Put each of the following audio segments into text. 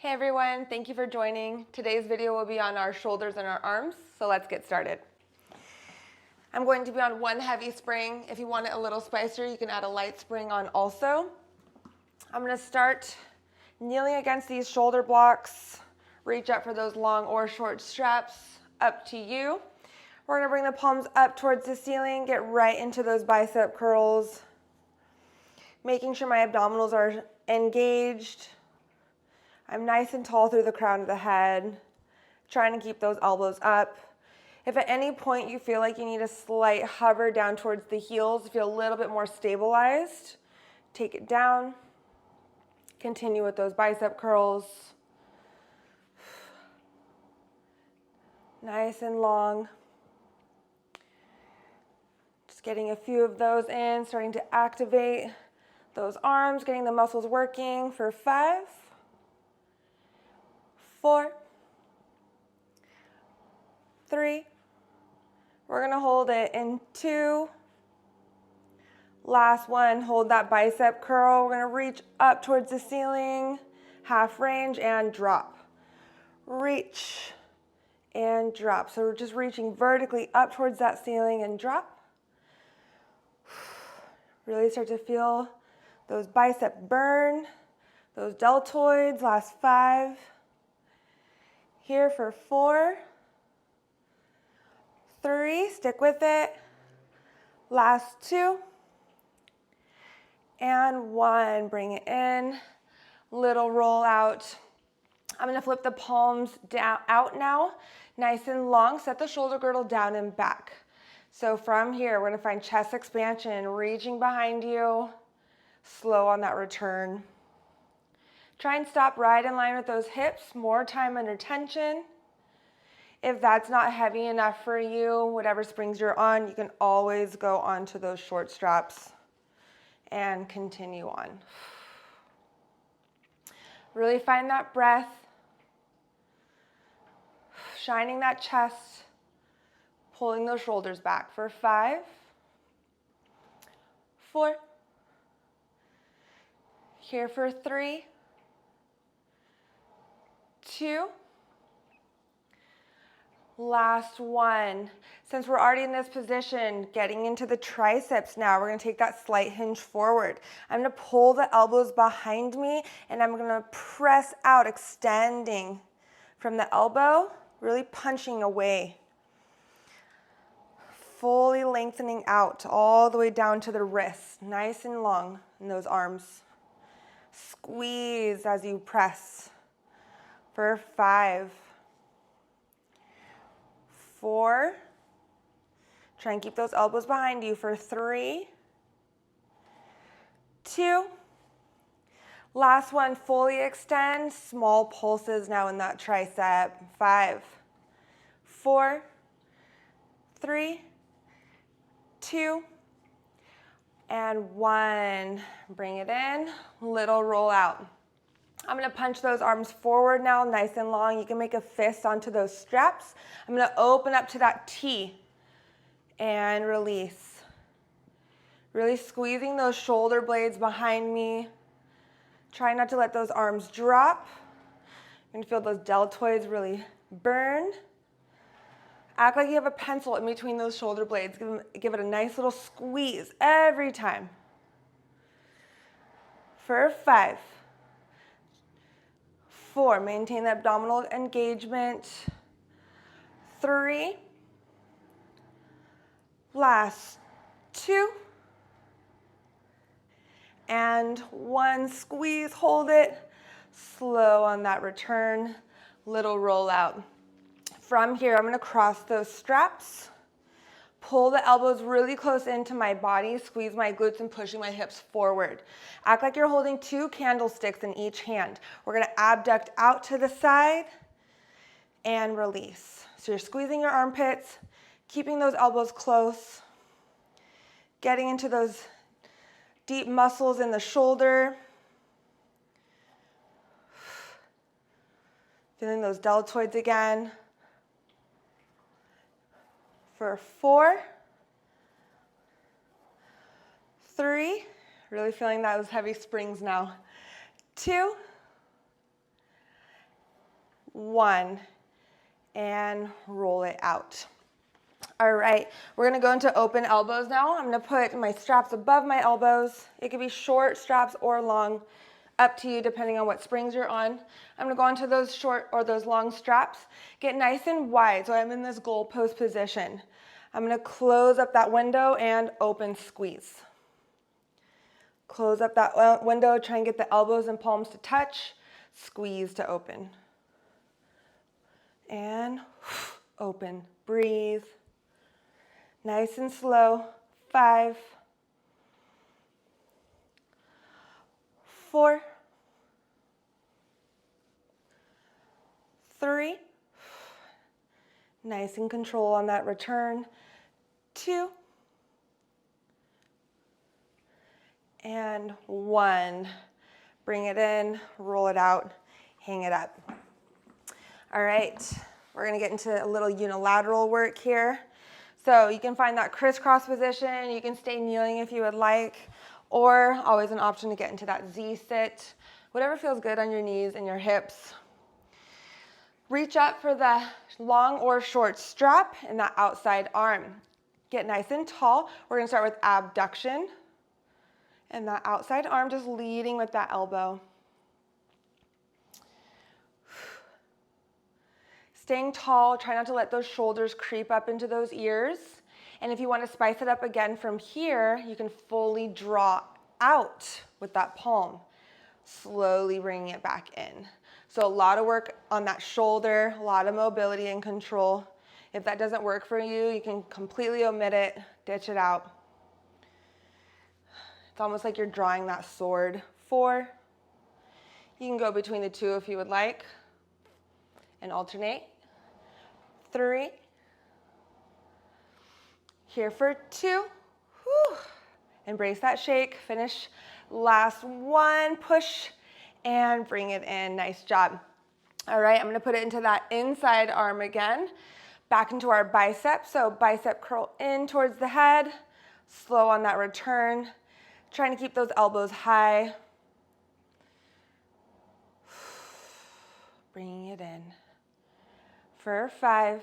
Hey everyone, thank you for joining. Today's video will be on our shoulders and our arms, so let's get started. I'm going to be on one heavy spring. If you want it a little spicier, you can add a light spring on also. I'm going to start kneeling against these shoulder blocks. Reach up for those long or short straps, up to you. We're going to bring the palms up towards the ceiling, get right into those bicep curls, making sure my abdominals are engaged. I'm nice and tall through the crown of the head, trying to keep those elbows up. If at any point you feel like you need a slight hover down towards the heels, feel a little bit more stabilized, take it down. Continue with those bicep curls. Nice and long. Just getting a few of those in, starting to activate those arms, getting the muscles working for 5, 4, 3. We're going to hold it in 2. Last one, hold that bicep curl. We're going to reach up towards the ceiling, half range, and drop. Reach and drop. So we're just reaching vertically up towards that ceiling and drop. Really start to feel those bicep burn, those deltoids. Last 5. Here for 4, 3, stick with it. Last 2. And 1, bring it in. Little roll out. I'm going to flip the palms down, out now, nice and long. Set the shoulder girdle down and back. So from here, we're going to find chest expansion, reaching behind you. Slow on that return. Try and stop right in line with those hips, more time under tension. If that's not heavy enough for you, whatever springs you're on, you can always go onto those short straps and continue on. Really find that breath, shining that chest, pulling those shoulders back for 5, 4, here for 3, 2, last 1. Since we're already in this position, getting into the triceps now, we're going to take that slight hinge forward. I'm going to pull the elbows behind me, and I'm going to press out, extending from the elbow, really punching away. Fully lengthening out all the way down to the wrist, nice and long in those arms. Squeeze as you press for 5, 4, try and keep those elbows behind you for 3, 2, last one, fully extend, small pulses now in that tricep, 5, 4, 3, 2, and 1, bring it in, little roll out. I'm going to punch those arms forward now, nice and long. You can make a fist onto those straps. I'm going to open up to that T and release. Really squeezing those shoulder blades behind me. Try not to let those arms drop. You're going to feel those deltoids really burn. Act like you have a pencil in between those shoulder blades. Give it a nice little squeeze every time. For 5, 4, maintain the abdominal engagement. 3, last 2, and 1, squeeze, hold it, slow on that return, little roll out. From here, I'm going to cross those straps, pull the elbows really close into my body, squeeze my glutes and pushing my hips forward. Act like you're holding 2 candlesticks in each hand. We're going to abduct out to the side and release. So you're squeezing your armpits, keeping those elbows close, getting into those deep muscles in the shoulder, feeling those deltoids again. For 4, 3, really feeling those heavy springs now. 2, 1, and roll it out. All right, we're gonna go into open elbows now. I'm gonna put my straps above my elbows. It could be short straps or long, up to you depending on what springs you're on. I'm gonna go onto those short or those long straps. Get nice and wide, so I'm in this goalpost position. I'm gonna close up that window and open squeeze. Close up that window, try and get the elbows and palms to touch. Squeeze to open. And open, breathe. Nice and slow. 5, 4, 3. Nice and control on that return. 2. And 1. Bring it in, roll it out, hang it up. All right, we're gonna get into a little unilateral work here. So you can find that crisscross position. You can stay kneeling if you would like, or always an option to get into that Z sit. Whatever feels good on your knees and your hips. Reach up for the long or short strap in that outside arm. Get nice and tall. We're gonna start with abduction. And that outside arm just leading with that elbow. Staying tall, try not to let those shoulders creep up into those ears. And if you want to spice it up again from here, you can fully draw out with that palm, slowly bringing it back in. So a lot of work on that shoulder, a lot of mobility and control. If that doesn't work for you, you can completely omit it, ditch it out. It's almost like you're drawing that sword. 4. You can go between the two if you would like and alternate. 3. Here for 2. Whew. Embrace that shake. Finish. Last 1. Push and bring it in. Nice job. All right, I'm going to put it into that inside arm again. Back into our bicep. So bicep curl in towards the head. Slow on that return. Trying to keep those elbows high. Bringing it in. For 5.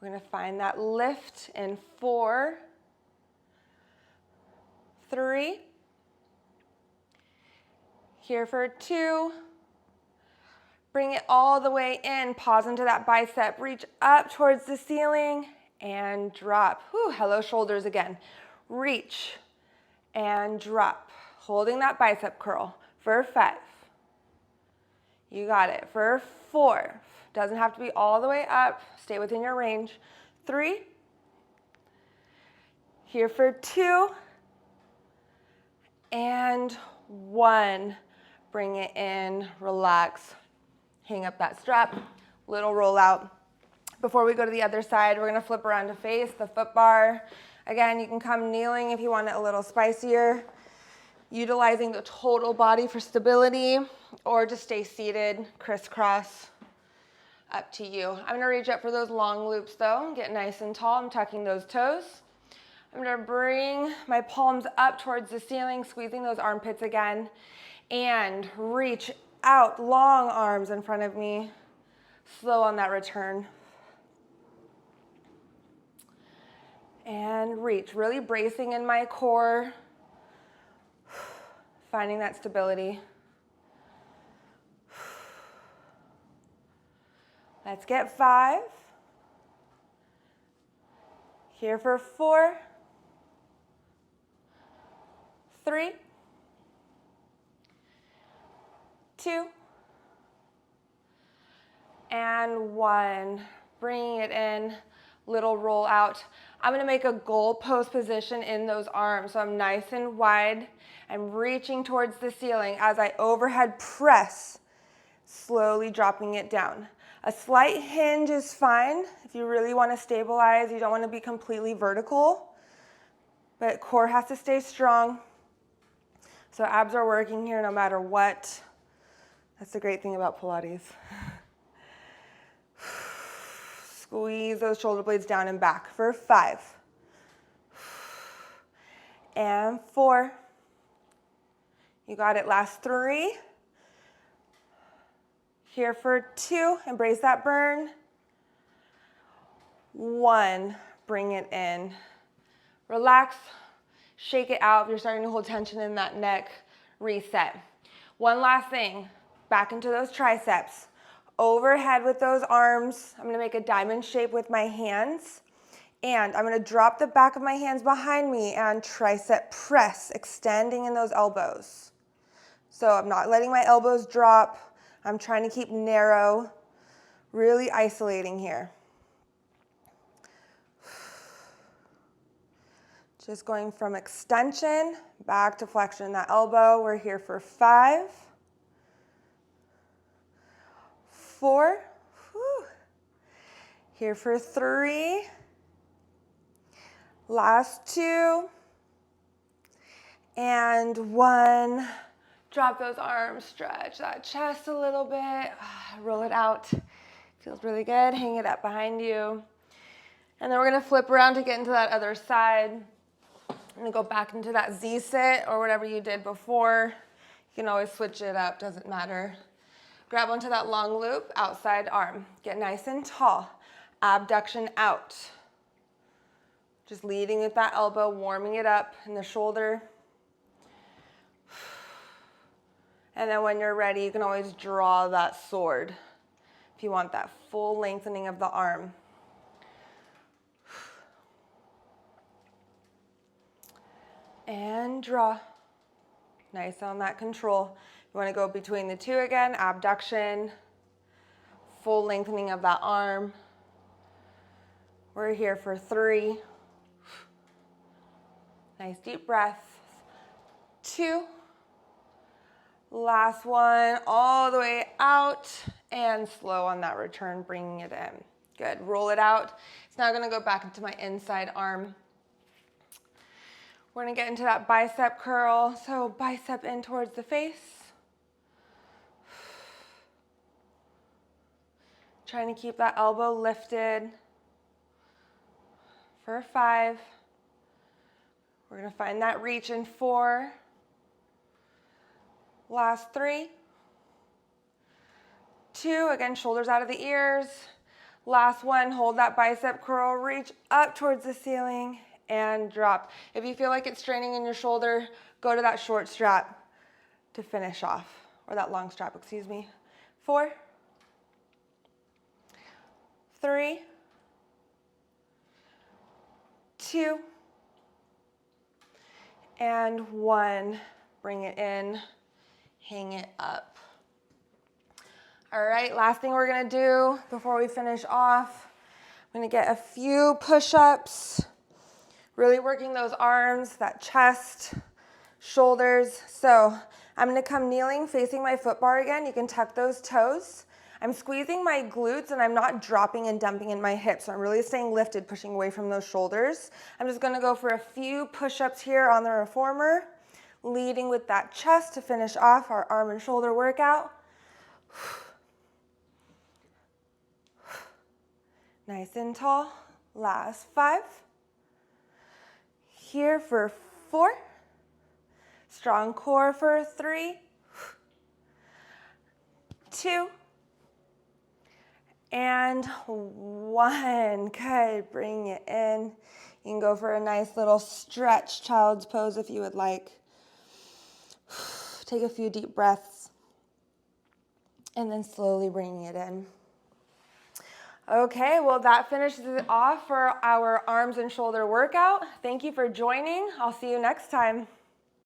We're going to find that lift in 4, 3. Here for 2. Bring it all the way in. Pause into that bicep. Reach up towards the ceiling and drop. Whew, hello shoulders again. Reach and drop. Holding that bicep curl for 5. You got it. For 4. Doesn't have to be all the way up. Stay within your range. 3. Here for 2. And 1. Bring it in. Relax. Hang up that strap. Little roll out. Before we go to the other side, we're going to flip around to face the foot bar. Again, you can come kneeling if you want it a little spicier. Utilizing the total body for stability, or just stay seated, crisscross. Up to you. I'm going to reach up for those long loops though. Get nice and tall. I'm tucking those toes. I'm going to bring my palms up towards the ceiling, squeezing those armpits again, and reach out, long arms in front of me. Slow on that return. And reach, really bracing in my core, finding that stability. Let's get 5. Here for 4, 3, 2, and 1. Bringing it in, little roll out. I'm going to make a goalpost position in those arms. So I'm nice and wide. I'm reaching towards the ceiling as I overhead press, slowly dropping it down. A slight hinge is fine if you really want to stabilize. You don't want to be completely vertical, but core has to stay strong. So abs are working here no matter what. That's the great thing about Pilates. Squeeze those shoulder blades down and back for 5. And 4. You got it. Last 3. Here for 2, embrace that burn. 1, bring it in. Relax, shake it out. If you're starting to hold tension in that neck, reset. One last thing, back into those triceps. Overhead with those arms. I'm gonna make a diamond shape with my hands. And I'm gonna drop the back of my hands behind me and tricep press, extending in those elbows. So I'm not letting my elbows drop. I'm trying to keep narrow, really isolating here. Just going from extension back to flexion in that elbow. We're here for 5, 4, whew. Here for 3, last 2, and 1. Drop those arms, stretch that chest a little bit, roll it out. Feels really good. Hang it up behind you. And then we're gonna flip around to get into that other side. I'm gonna go back into that Z sit or whatever you did before. You can always switch it up, doesn't matter. Grab onto that long loop, outside arm. Get nice and tall. Abduction out. Just leading with that elbow, warming it up in the shoulder. And then when you're ready, you can always draw that sword if you want that full lengthening of the arm. And draw. Nice on that control. You want to go between the 2 again, abduction, full lengthening of that arm. We're here for 3. Nice deep breath. 2. Last one, all the way out, and slow on that return, bringing it in. Good, roll it out. It's now gonna go back into my inside arm. We're gonna get into that bicep curl. So bicep in towards the face. Trying to keep that elbow lifted. For 5. We're gonna find that reach in 4. Last 3. 2, again, shoulders out of the ears. Last 1, hold that bicep curl, reach up towards the ceiling and drop. If you feel like it's straining in your shoulder, go to that short strap to finish off, or that long strap, excuse me. 4, 3, 2, and 1. Bring it in. Hang it up. All right, last thing we're gonna do before we finish off, I'm gonna get a few push-ups, really working those arms, that chest, shoulders. So I'm gonna come kneeling, facing my foot bar again. You can tuck those toes. I'm squeezing my glutes and I'm not dropping and dumping in my hips. So I'm really staying lifted, pushing away from those shoulders. I'm just gonna go for a few push-ups here on the reformer, leading with that chest to finish off our arm and shoulder workout. Nice and tall. Last 5. Here for 4. Strong core for 3. 2. And 1. Good. Bring it in. You can go for a nice little stretch child's pose if you would like. Take a few deep breaths and then slowly bringing it in. Okay, well that finishes it off for our arms and shoulder workout. Thank you for joining. I'll see you next time.